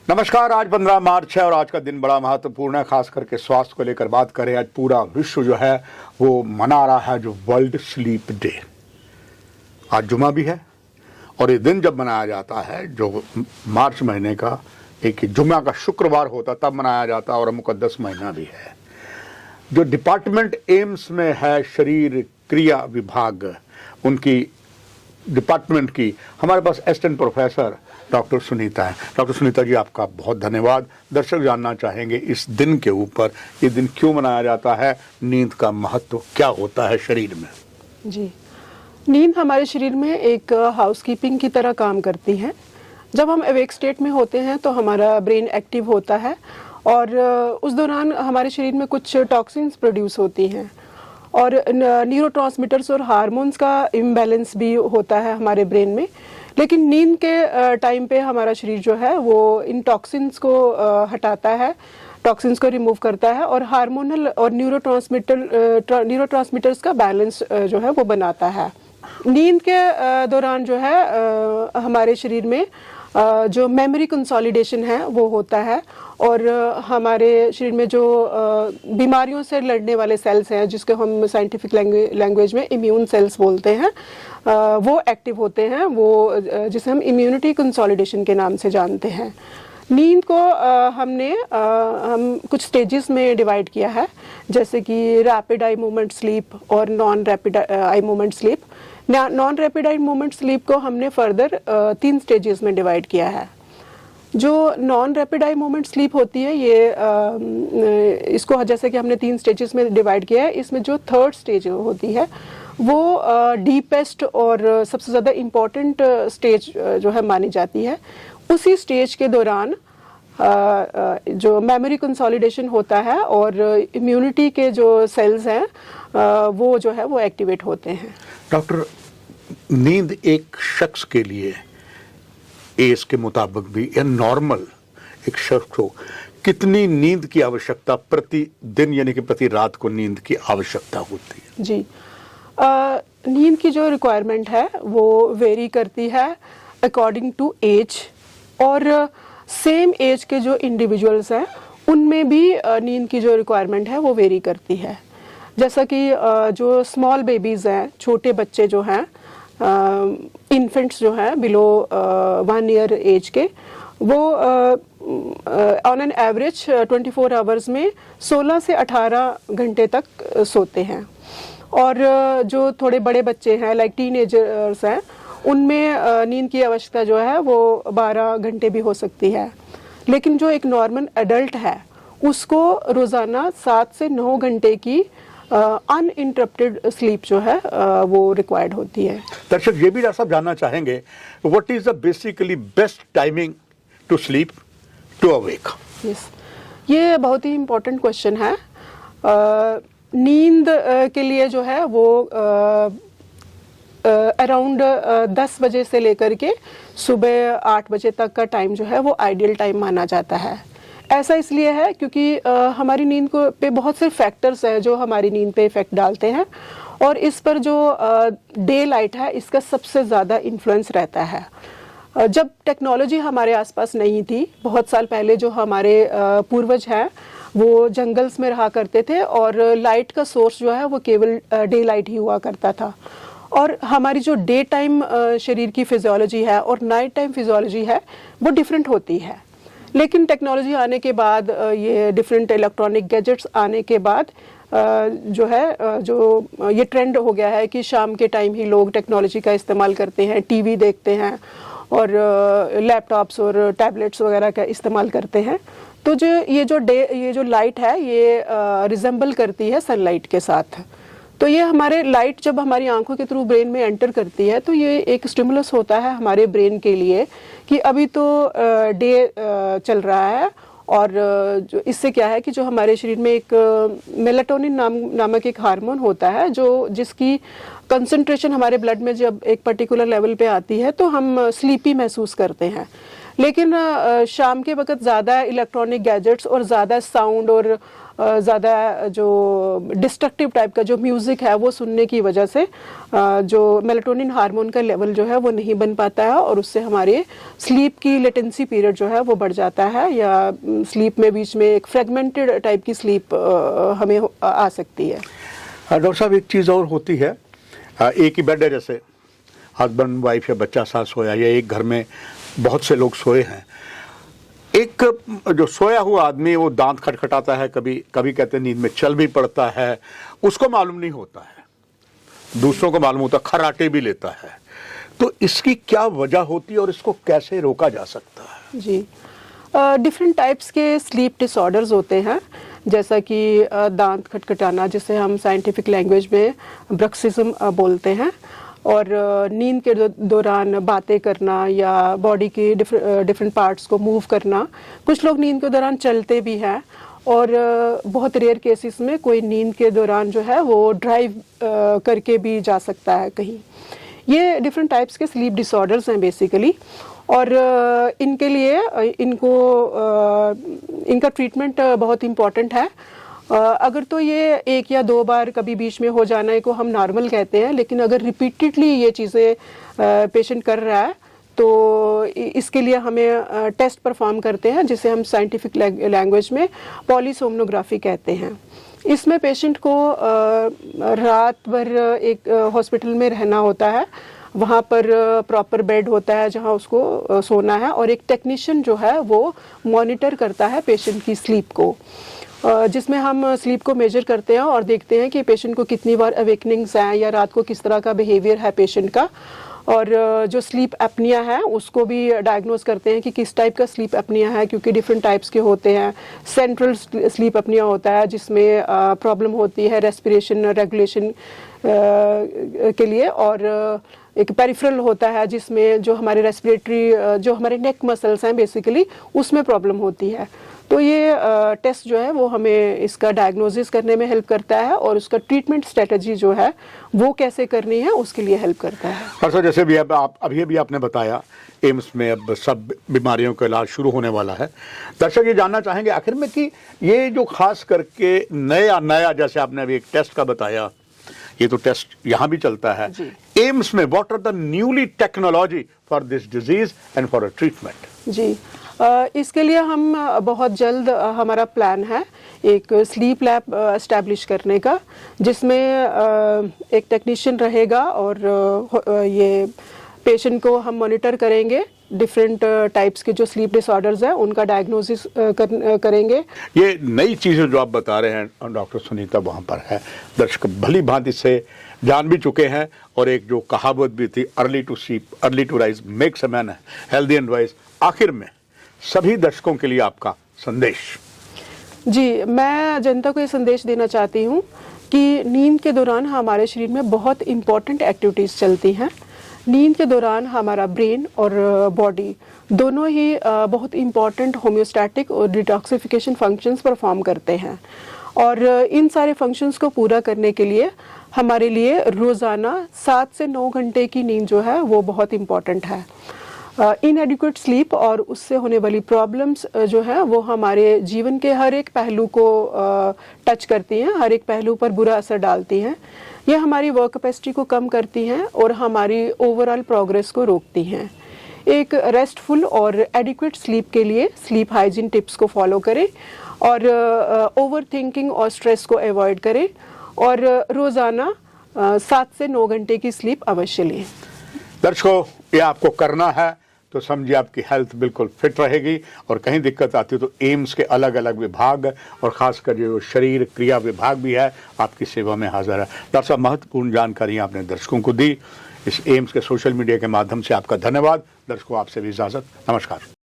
नमस्कार। आज 15 मार्च है और आज का दिन बड़ा महत्वपूर्ण है, खास करके स्वास्थ्य को लेकर बात करें। आज पूरा विश्व जो है वो मना रहा है जो वर्ल्ड स्लीप डे। आज जुमा भी है और ये दिन जब मनाया जाता है, जो मार्च महीने का एक जुमा का शुक्रवार होता तब मनाया जाता और मुकद्दस महीना भी है। जो डिपार्टमेंट एम्स में है शरीर क्रिया विभाग, उनकी डिपार्टमेंट की हमारे पास असिस्टेंट प्रोफेसर डॉक्टर सुनीता है। डॉक्टर सुनीता जी, आपका बहुत धन्यवाद। दर्शक जानना चाहेंगे इस दिन के ऊपर, ये दिन क्यों मनाया जाता है, नींद का महत्व क्या होता है शरीर में? जी, नींद हमारे शरीर में एक हाउसकीपिंग की तरह काम करती है। जब हम अवेक स्टेट में होते हैं तो हमारा ब्रेन एक्टिव होता है और उस दौरान हमारे शरीर में कुछ टॉक्सिन्स प्रोड्यूस होती हैं और न्यूरोट्रांसमीटर्स और हार्मोन्स का इम्बैलेंस भी होता है हमारे ब्रेन में। लेकिन नींद के टाइम पे हमारा शरीर जो है वो इन टॉक्सिन्स को हटाता है, टॉक्सिन्स को रिमूव करता है और हार्मोनल और न्यूरोट्रांसमीटर्स का बैलेंस जो है वो बनाता है। नींद के दौरान जो है हमारे शरीर में जो मेमोरी कंसोलिडेशन है वो होता है और हमारे शरीर में जो बीमारियों से लड़ने वाले सेल्स हैं, जिसको हम साइंटिफिक लैंग्वेज में इम्यून सेल्स बोलते हैं, वो एक्टिव होते हैं, वो जिसे हम इम्यूनिटी कंसोलिडेशन के नाम से जानते हैं। नींद को हम कुछ स्टेजेस में डिवाइड किया है, जैसे कि रैपिड आई मूवमेंट स्लीप और non rapid eye movement sleep. Non rapid eye movement sleep को हमने फर्दर 3 स्टेजेस में डिवाइड किया है। जो non rapid eye movement sleep होती है, ये इसको जैसे कि हमने 3 स्टेजेस में डिवाइड किया है, इसमें जो 3rd स्टेज होती है वो डीपेस्ट और सबसे ज़्यादा इम्पोर्टेंट स्टेज जो है मानी जाती है। उसी स्टेज के दौरान जो मेमोरी कंसोलिडेशन होता है और इम्यूनिटी के जो सेल्स हैं वो जो है वो एक्टिवेट होते हैं। डॉक्टर, नींद एक शख्स के लिए एज के मुताबिक भी या नॉर्मल एक शख्स को कितनी नींद की आवश्यकता प्रतिदिन यानी कि प्रति रात को नींद की आवश्यकता होती है? जी, नींद की जो रिक्वायरमेंट है वो वेरी करती है अकॉर्डिंग टू एज, और सेम एज के जो इंडिविजुअल्स हैं उनमें भी नींद की जो रिक्वायरमेंट है वो वेरी करती है। जैसा कि जो स्मॉल बेबीज़ हैं, छोटे बच्चे जो हैं, इन्फेंट्स जो हैं बिलो 1 ईयर एज के, वो ऑन एन एवरेज 24 आवर्स में 16 से 18 घंटे तक सोते हैं। और जो थोड़े बड़े बच्चे हैं, लाइक टीनेजर्स हैं, उनमें नींद की आवश्यकता जो है वो 12 घंटे भी हो सकती है। लेकिन जो एक नॉर्मल एडल्ट है उसको रोज़ाना 7 से 9 घंटे की अनइंटरप्टेड स्लीप जो है वो रिक्वायर्ड होती है। दर्शक ये भी डॉक्टर साहब जानना चाहेंगे, what is the basically best timing to sleep to awake? Yes, ये बहुत ही इम्पोर्टेंट क्वेश्चन है। नींद के लिए जो है वो अराउंड 10 बजे से लेकर के सुबह 8 बजे तक का टाइम जो है वो आइडियल टाइम माना जाता है। ऐसा इसलिए है क्योंकि हमारी नींद को पे बहुत से फैक्टर्स हैं जो हमारी नींद पे इफ़ेक्ट डालते हैं और इस पर जो डे लाइट है इसका सबसे ज़्यादा इन्फ्लुएंस रहता है। जब टेक्नोलॉजी हमारे आसपास नहीं थी, बहुत साल पहले जो हमारे पूर्वज हैं वो जंगल्स में रहा करते थे और लाइट का सोर्स जो है वो केवल डे लाइट ही हुआ करता था। और हमारी जो डे टाइम शरीर की फिजियोलॉजी है और नाइट टाइम फिजियोलॉजी है वो डिफरेंट होती है। लेकिन टेक्नोलॉजी आने के बाद, ये डिफरेंट इलेक्ट्रॉनिक गैजेट्स आने के बाद जो है जो ये ट्रेंड हो गया है कि शाम के टाइम ही लोग टेक्नोलॉजी का इस्तेमाल करते हैं, टीवी देखते हैं और लैपटॉप्स और टैबलेट्स वगैरह का इस्तेमाल करते हैं। तो जो ये जो लाइट है ये रिजेंबल करती है सनलाइट के साथ। तो ये हमारे लाइट जब हमारी आंखों के थ्रू ब्रेन में एंटर करती है तो ये एक स्टिमुलस होता है हमारे ब्रेन के लिए कि अभी तो डे चल रहा है। और जो इससे क्या है कि जो हमारे शरीर में एक मेलाटोनिन नामक एक हार्मोन होता है जो जिसकी कंसंट्रेशन हमारे ब्लड में जब एक पर्टिकुलर लेवल पे आती है तो हम स्लीपी महसूस करते हैं। लेकिन शाम के वक्त ज़्यादा इलेक्ट्रॉनिक गैजेट्स और ज़्यादा साउंड और ज़्यादा जो डिस्ट्रक्टिव टाइप का जो म्यूज़िक है वो सुनने की वजह से जो मेलाटोनिन हार्मोन का लेवल जो है वो नहीं बन पाता है, और उससे हमारे स्लीप की लेटेंसी पीरियड जो है वो बढ़ जाता है, या स्लीप में बीच में एक फ्रेगमेंटेड टाइप की स्लीप हमें आ सकती है। डॉक्टर साहब, एक चीज़ और होती है, एक ही बेड है, जैसे हस्बैंड वाइफ या बच्चा साथ सोया, या एक घर में बहुत से लोग सोए हैं, एक जो सोया हुआ आदमी वो दांत खटखटाता है, कभी कभी कहते हैं नींद में चल भी पड़ता है, उसको मालूम नहीं होता है, दूसरों को मालूम होता है, खर्राटे भी लेता है, तो इसकी क्या वजह होती है और इसको कैसे रोका जा सकता है? जी, डिफरेंट टाइप्स के स्लीप डिसऑर्डर्स होते हैं, जैसा कि दांत खटखटाना, जिसे हम साइंटिफिक लैंग्वेज में ब्रक्सिज्म बोलते हैं, और नींद के दौरान बातें करना या बॉडी के डिफरेंट पार्ट्स को मूव करना। कुछ लोग नींद के दौरान चलते भी हैं, और बहुत रेयर केसेस में कोई नींद के दौरान जो है वो ड्राइव करके भी जा सकता है कहीं। ये डिफरेंट टाइप्स के स्लीप डिसऑर्डर्स हैं बेसिकली, और इनके लिए इनका ट्रीटमेंट बहुत इम्पॉर्टेंट है। अगर तो ये एक या दो बार कभी बीच में हो जाना को हम नॉर्मल कहते हैं, लेकिन अगर रिपीटेडली ये चीज़ें पेशेंट कर रहा है तो इसके लिए हमें टेस्ट परफॉर्म करते हैं, जिसे हम साइंटिफिक लैंग्वेज में पॉलीसोमनोग्राफी कहते हैं। इसमें पेशेंट को रात भर एक हॉस्पिटल में रहना होता है, वहाँ पर प्रॉपर बेड होता है जहाँ उसको सोना है, और एक टेक्नीशियन जो है वो मॉनिटर करता है पेशेंट की स्लीप को, जिसमें हम स्लीप को मेजर करते हैं और देखते हैं कि पेशेंट को कितनी बार अवेकनिंग्स हैं या रात को किस तरह का बिहेवियर है पेशेंट का, और जो स्लीप एपनिया है उसको भी डायग्नोज करते हैं कि किस टाइप का स्लीप एपनिया है, क्योंकि डिफरेंट टाइप्स के होते हैं। सेंट्रल स्लीप एपनिया होता है जिसमें प्रॉब्लम होती है रेस्पिरेशन रेगुलेशन के लिए, और एक पेरिफेरल होता है जिसमें जो हमारे रेस्पिरेटरी जो हमारे नेक मसल्स हैं बेसिकली उसमें प्रॉब्लम होती है। तो ये टेस्ट जो है वो हमें इसका डायग्नोसिस करने में हेल्प करता है, और उसका ट्रीटमेंट स्ट्रेटजी जो है वो कैसे करनी है उसके लिए हेल्प करता है। सर, जैसे भी आप अभी भी आपने बताया एम्स में अब सब बीमारियों का इलाज शुरू होने वाला है। दर्शक ये जानना चाहेंगे आखिर में कि ये जो खास करके नया जैसे आपने अभी एक टेस्ट का बताया, ये तो टेस्ट यहाँ भी चलता है एम्स में, what are the newly technology for this disease and for a treatment? जी, इसके लिए हम बहुत जल्द हमारा प्लान है एक स्लीप लैब एस्टैब्लिश करने का, जिसमें एक टेक्नीशियन रहेगा, और ये पेशेंट को हम मॉनिटर करेंगे, डिफरेंट टाइप्स के जो स्लीप डिसऑर्डर्स हैं उनका डायग्नोसिस करेंगे। ये नई चीज़ें जो आप बता रहे हैं डॉक्टर सुनीता वहाँ पर है, दर्शक भली भांति से जान भी चुके हैं, और एक जो कहावत भी थी early to sleep early to rise makes a man healthy and wise, आखिर में सभी दर्शकों के लिए आपका संदेश? जी, मैं जनता को ये संदेश देना चाहती हूँ कि नींद के दौरान हमारे शरीर में बहुत इम्पॉर्टेंट एक्टिविटीज़ चलती हैं। नींद के दौरान हमारा ब्रेन और बॉडी दोनों ही बहुत इम्पॉर्टेंट होम्योस्टैटिक और डिटॉक्सिफिकेशन फंक्शंस परफॉर्म करते हैं, और इन सारे फंक्शंस को पूरा करने के लिए हमारे लिए रोज़ाना 7 से 9 घंटे की नींद जो है वो बहुत इम्पॉर्टेंट है। इनएडिक्वेट स्लीप और उससे होने वाली प्रॉब्लम्स जो है वो हमारे जीवन के हर एक पहलू को टच करती हैं, हर एक पहलू पर बुरा असर डालती हैं। ये हमारी वर्क कैपेसिटी को कम करती हैं और हमारी ओवरऑल प्रोग्रेस को रोकती हैं। एक रेस्टफुल और एडिक्वेट स्लीप के लिए स्लीप हाइजीन टिप्स को फॉलो करें, और ओवर थिंकिंग और स्ट्रेस को अवॉइड करें, और रोज़ाना 7 से 9 घंटे की स्लीप अवश्य लें। दर्शकों, ये आपको करना है तो समझिए आपकी हेल्थ बिल्कुल फिट रहेगी, और कहीं दिक्कत आती है तो एम्स के अलग अलग विभाग और खासकर जो शरीर क्रिया विभाग भी है आपकी सेवा में हाजिर है। डॉक्टर साहब, महत्वपूर्ण जानकारी आपने दर्शकों को दी। इस एम्स के सोशल मीडिया के माध्यम से आपका धन्यवाद। दर्शकों, आपसे भी इजाज़त, नमस्कार।